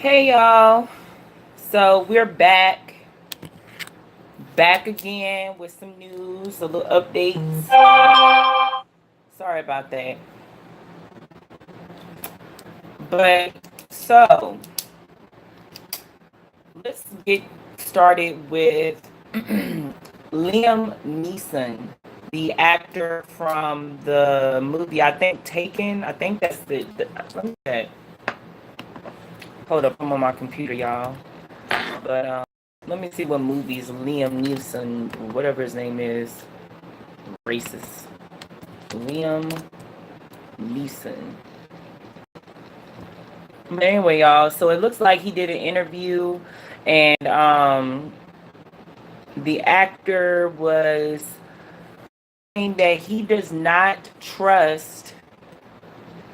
Hey y'all. So we're back again with some news, a little updates. Sorry about that. But so let's get started with Liam Neeson, the actor from the movie I think Taken. I think that's the let me check. Hold up, I'm on my computer, y'all. But let me see what movies Liam Neeson, whatever his name is, racist. Liam Neeson. But anyway, y'all, so it looks like he did an interview, and the actor was saying that he does not trust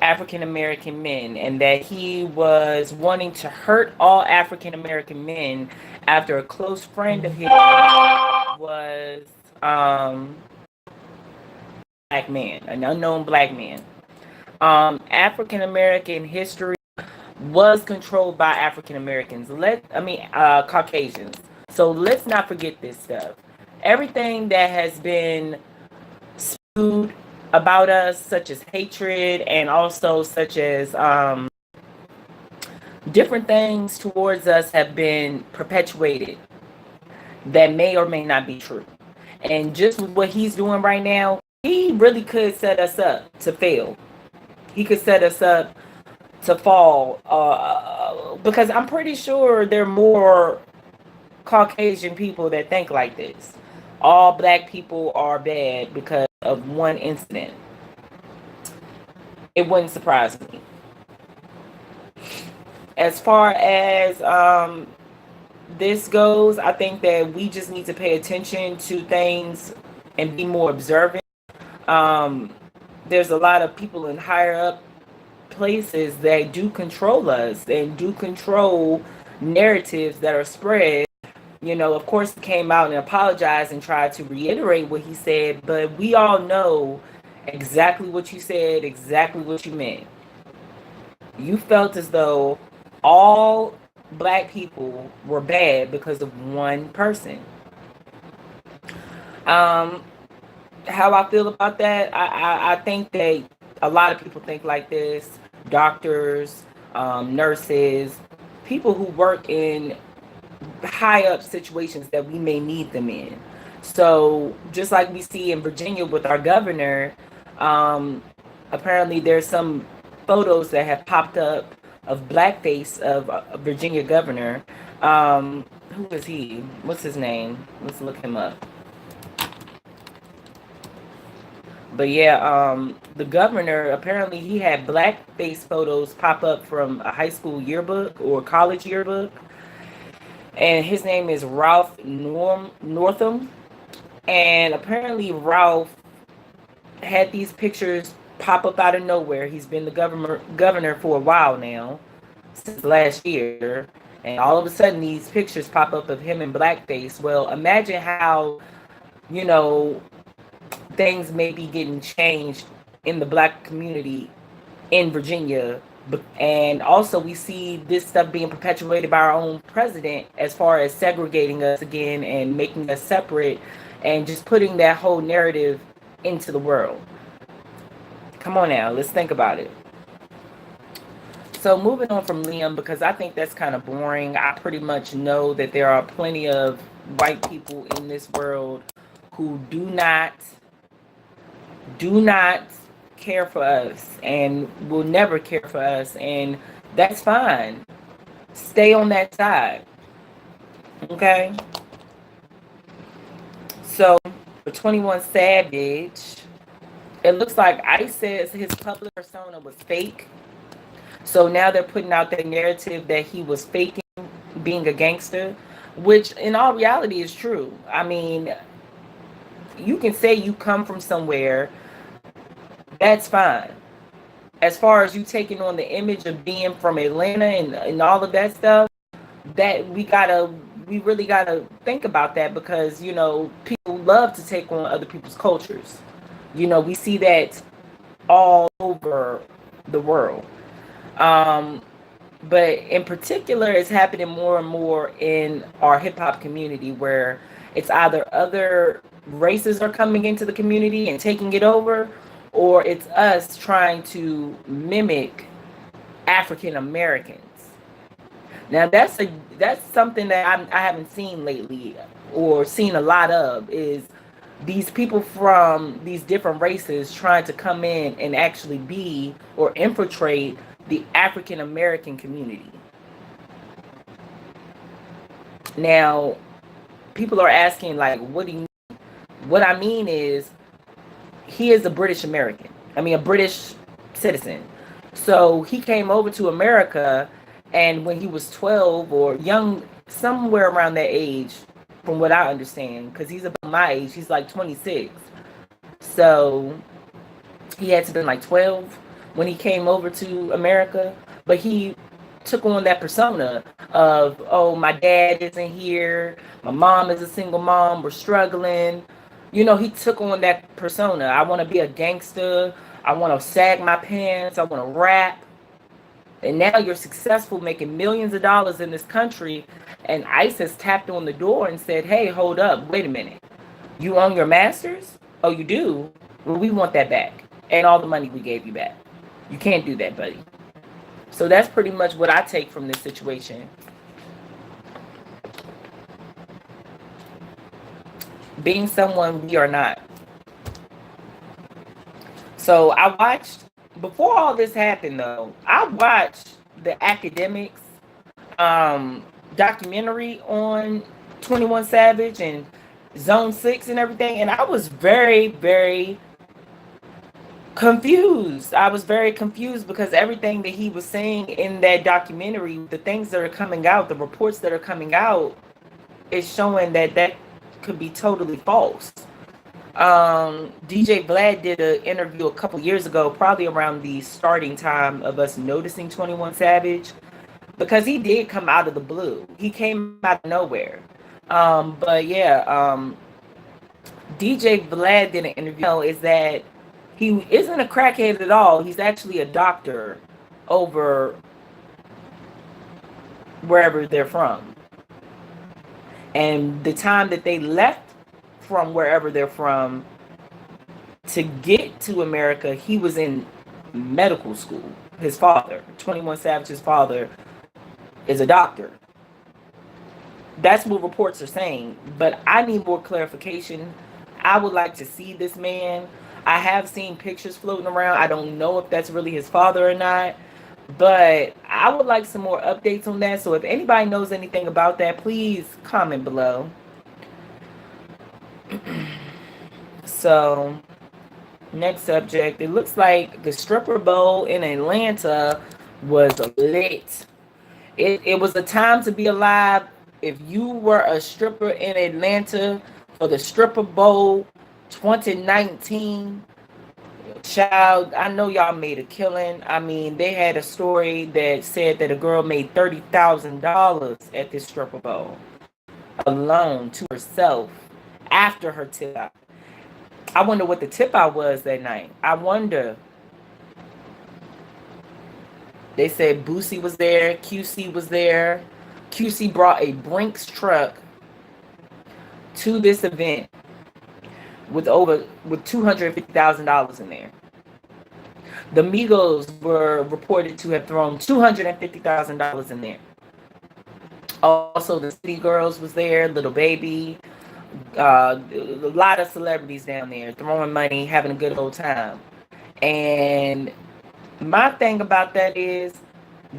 African American men, and that he was wanting to hurt all African American men after a close friend of his was um black man, an unknown black man. African American history was controlled by African Americans. Caucasians. So let's not forget this stuff. Everything that has been spewed about us, such as hatred and also such as different things towards us, have been perpetuated that may or may not be true. And just with what he's doing right now, he really could set us up to fail. He could set us up to fall, because I'm pretty sure there are more Caucasian people that think like this. All black people are bad because of one incident. It wouldn't surprise me. As far as this goes, I think that we just need to pay attention to things and be more observant. Um, there's a lot of people in higher up places that do control us and do control narratives that are spread. Of course, he came out and apologized and tried to reiterate what he said, but we all know exactly what you said, exactly what you meant. You felt as though all black people were bad because of one person. Um, how I feel about that, I think that a lot of people think like this. Doctors, nurses, people who work in high up situations that we may need them in. So just like we see in Virginia with our governor, um, apparently there's some photos that have popped up of blackface of a Virginia governor. Who is he? What's his name? Let's look him up. But yeah, the governor, apparently he had blackface photos pop up from a high school yearbook or college yearbook, and his name is Ralph Northam. And apparently Ralph had these pictures pop up out of nowhere. He's been the governor for a while now, since last year, and all of a sudden these pictures pop up of him in blackface. Well, imagine how, you know things may be getting changed in the black community in Virginia. And also we see this stuff being perpetuated by our own president, as far as segregating us again and making us separate and just putting that whole narrative into the world. Come on now, let's think about it. So moving on from Liam, because I think that's kind of boring. I pretty much know that there are plenty of white people in this world who do not care for us and will never care for us, and that's fine. Stay on that side. Okay? So for 21 Savage, it looks like ICE says his public persona was fake. So now they're putting out that narrative that he was faking being a gangster, which in all reality is true. I mean, you can say you come from somewhere, that's fine. As far as you taking on the image of being from Atlanta and all of that stuff, that we really gotta think about that, because people love to take on other people's cultures. We see that all over the world. Um, But in particular, it's happening more and more in our hip hop community, where it's either other races are coming into the community and taking it over, or it's us trying to mimic African Americans. Now that's something that I haven't seen lately, or seen a lot of, is these people from these different races trying to come in and actually be or infiltrate the African American community. Now, people are asking, like, what do you mean? What I mean is, he is a British American. I mean, a British citizen. So he came over to America, and when he was 12 or young, somewhere around that age, from what I understand, because he's about my age, he's like 26. So he had to been like 12 when he came over to America, but he took on that persona of, oh, my dad isn't here, my mom is a single mom, we're struggling. You know, he took on that persona. I want to be a gangster, I want to sag my pants, I want to rap. And now you're successful, making millions of dollars in this country, and ICE has tapped on the door and said, hey, hold up, wait a minute, you own your masters? Oh, you do? Well, we want that back, and all the money we gave you back. You can't do that, buddy. So that's pretty much what I take from this situation. Being someone we are not. So I watched, before all this happened though, I watched the Academics documentary on 21 Savage and Zone 6 and everything, and I was very, very confused. I was very confused because everything that he was saying in that documentary, the things that are coming out, the reports that are coming out, is showing that that could be totally false. DJ Vlad did an interview a couple years ago, probably around the starting time of us noticing 21 Savage, because he did come out of the blue. He came out of nowhere. But yeah, DJ Vlad did an interview, is that he isn't a crackhead at all. He's actually a doctor over wherever they're from. And the time that they left from wherever they're from to get to America, he was in medical school. His father, 21 Savage's father, is a doctor. That's what reports are saying. But I need more clarification. I would like to see this man. I have seen pictures floating around. I don't know if that's really his father or not, but I would like some more updates on that. So if anybody knows anything about that, please comment below. So, next subject. It looks like the Stripper Bowl in Atlanta was lit. It was a time to be alive. If you were a stripper in Atlanta for the Stripper Bowl 2019, child, I know y'all made a killing. I mean, they had a story that said that a girl made $30,000 at this Stripper Bowl alone to herself after her tip out. I wonder what the tip out was that night. I wonder. They said Boosie was there, QC was there. QC brought a Brinks truck to this event with $250,000 in there. The Migos were reported to have thrown $250,000 in there. Also, the City Girls was there, Little Baby, a lot of celebrities down there throwing money, having a good old time. And my thing about that is,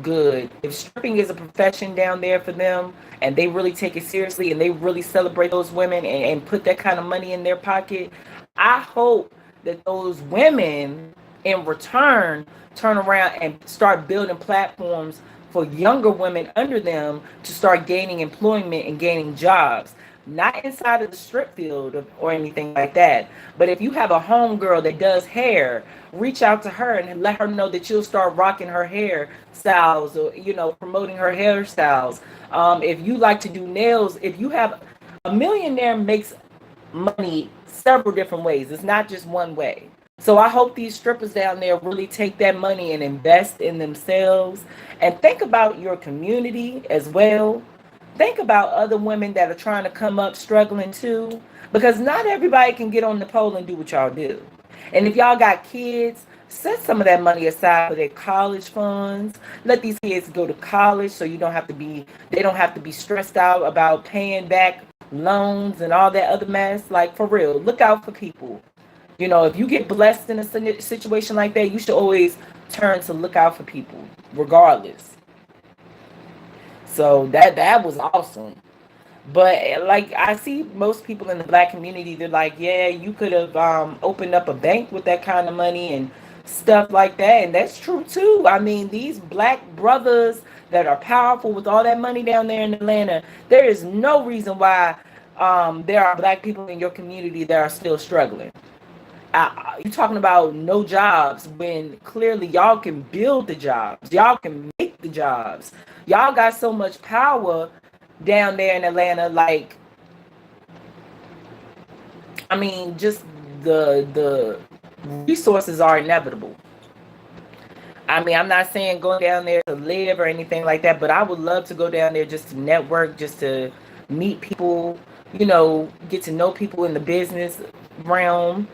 good. If stripping is a profession down there for them, and they really take it seriously, and they really celebrate those women and put that kind of money in their pocket, I hope that those women in return turn around and start building platforms for younger women under them to start gaining employment and gaining jobs. Not inside of the strip field or anything like that. But if you have a homegirl that does hair, reach out to her and let her know that you'll start rocking her hairstyles, or, you know, promoting her hairstyles. If you like to do nails, if you have a millionaire makes money several different ways. It's not just one way. So I hope these strippers down there really take that money and invest in themselves and think about your community as well. Think about other women that are trying to come up struggling too, because not everybody can get on the pole and do what y'all do. And if y'all got kids, set some of that money aside for their college funds. Let these kids go to college so you don't have to be they don't have to be stressed out about paying back loans and all that other mess. Like, for real, look out for people. If you get blessed in a situation like that, you should always turn to look out for people, regardless. So that was awesome. But like, I see most people in the black community, they're like, yeah, you could have opened up a bank with that kind of money and stuff like that. And that's true too. I mean, these black brothers that are powerful with all that money down there in Atlanta, there is no reason why there are black people in your community that are still struggling. You talking about no jobs when clearly y'all can build the jobs, y'all can make the jobs, y'all got so much power down there in Atlanta. Like, I mean, just the resources are inevitable. I mean, I'm not saying go down there to live or anything like that, but I would love to go down there just to network, just to meet people, get to know people in the business realm,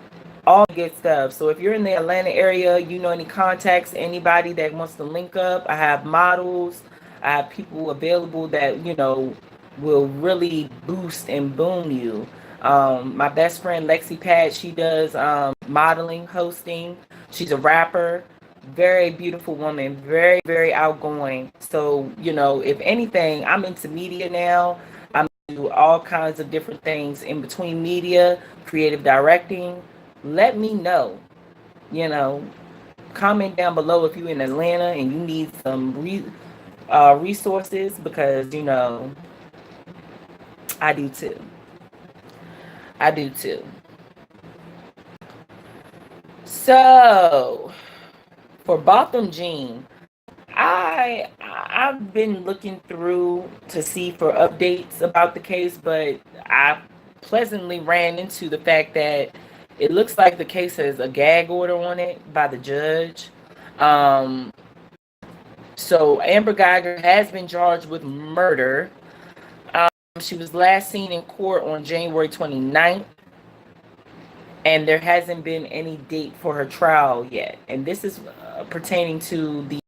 all good stuff. So if you're in the Atlanta area, any contacts, anybody that wants to link up, I have models, I have people available that, will really boost and boom you. My best friend Lexy Pat, she does modeling, hosting. She's a rapper, very beautiful woman, very, very outgoing. So, if anything, I'm into media now. I'm into all kinds of different things in between media, creative directing. Let me know. You know, comment down below if you're in Atlanta and you need some resources, because I do too. I do too. So for Botham Jean, I've been looking through to see for updates about the case, but I pleasantly ran into the fact that it looks like the case has a gag order on it by the judge. Um, so Amber Guyger has been charged with murder. She was last seen in court on January 29th, and there hasn't been any date for her trial yet. And this is pertaining to the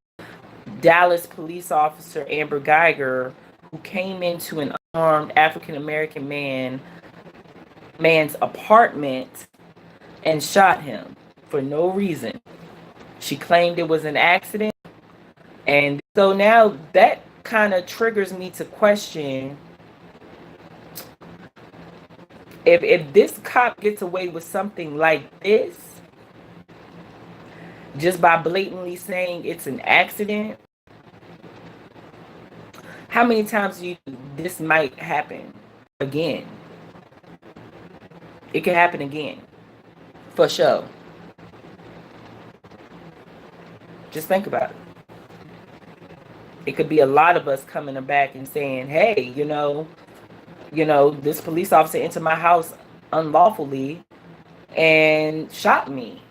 Dallas police officer Amber Guyger, who came into an unarmed African American man's apartment and shot him for no reason. She claimed it was an accident, and so now that kind of triggers me to question if this cop gets away with something like this just by blatantly saying it's an accident. How many times do you think this might happen again? It could happen again, for sure. Just think about it. It could be a lot of us coming back and saying, hey, this police officer entered my house unlawfully and shot me.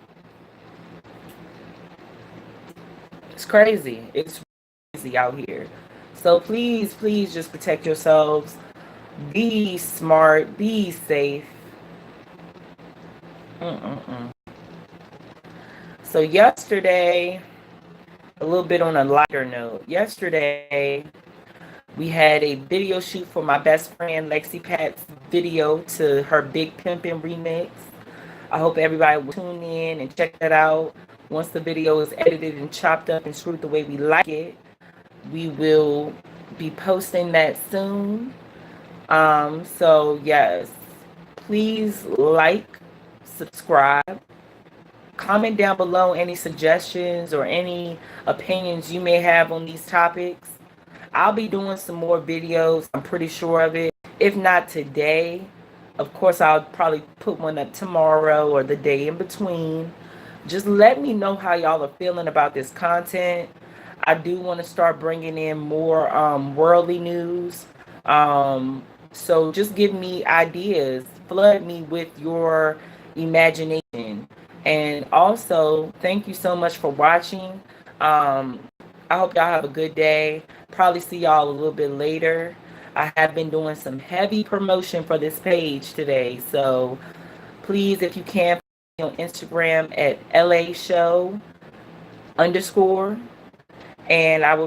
It's crazy. It's crazy out here. So please, please just protect yourselves. Be smart. Be safe. So yesterday, a little bit on a lighter note. Yesterday, we had a video shoot for my best friend Lexy Pat's video to her Big Pimpin remix. I hope everybody will tune in and check that out. Once the video is edited and chopped up and screwed the way we like it, we will be posting that soon. So yes, please like, subscribe, comment down below any suggestions or any opinions you may have on these topics. I'll be doing some more videos, I'm pretty sure of it. If not today, of course, I'll probably put one up tomorrow or the day in between. Just let me know how y'all are feeling about this content. I do want to start bringing in more worldly news. So just give me ideas. Flood me with your imagination. And also, thank you so much for watching. Um, I hope y'all have a good day. Probably see y'all a little bit later. I have been doing some heavy promotion for this page today. So please, if you can, follow me on Instagram at LA show underscore. And I will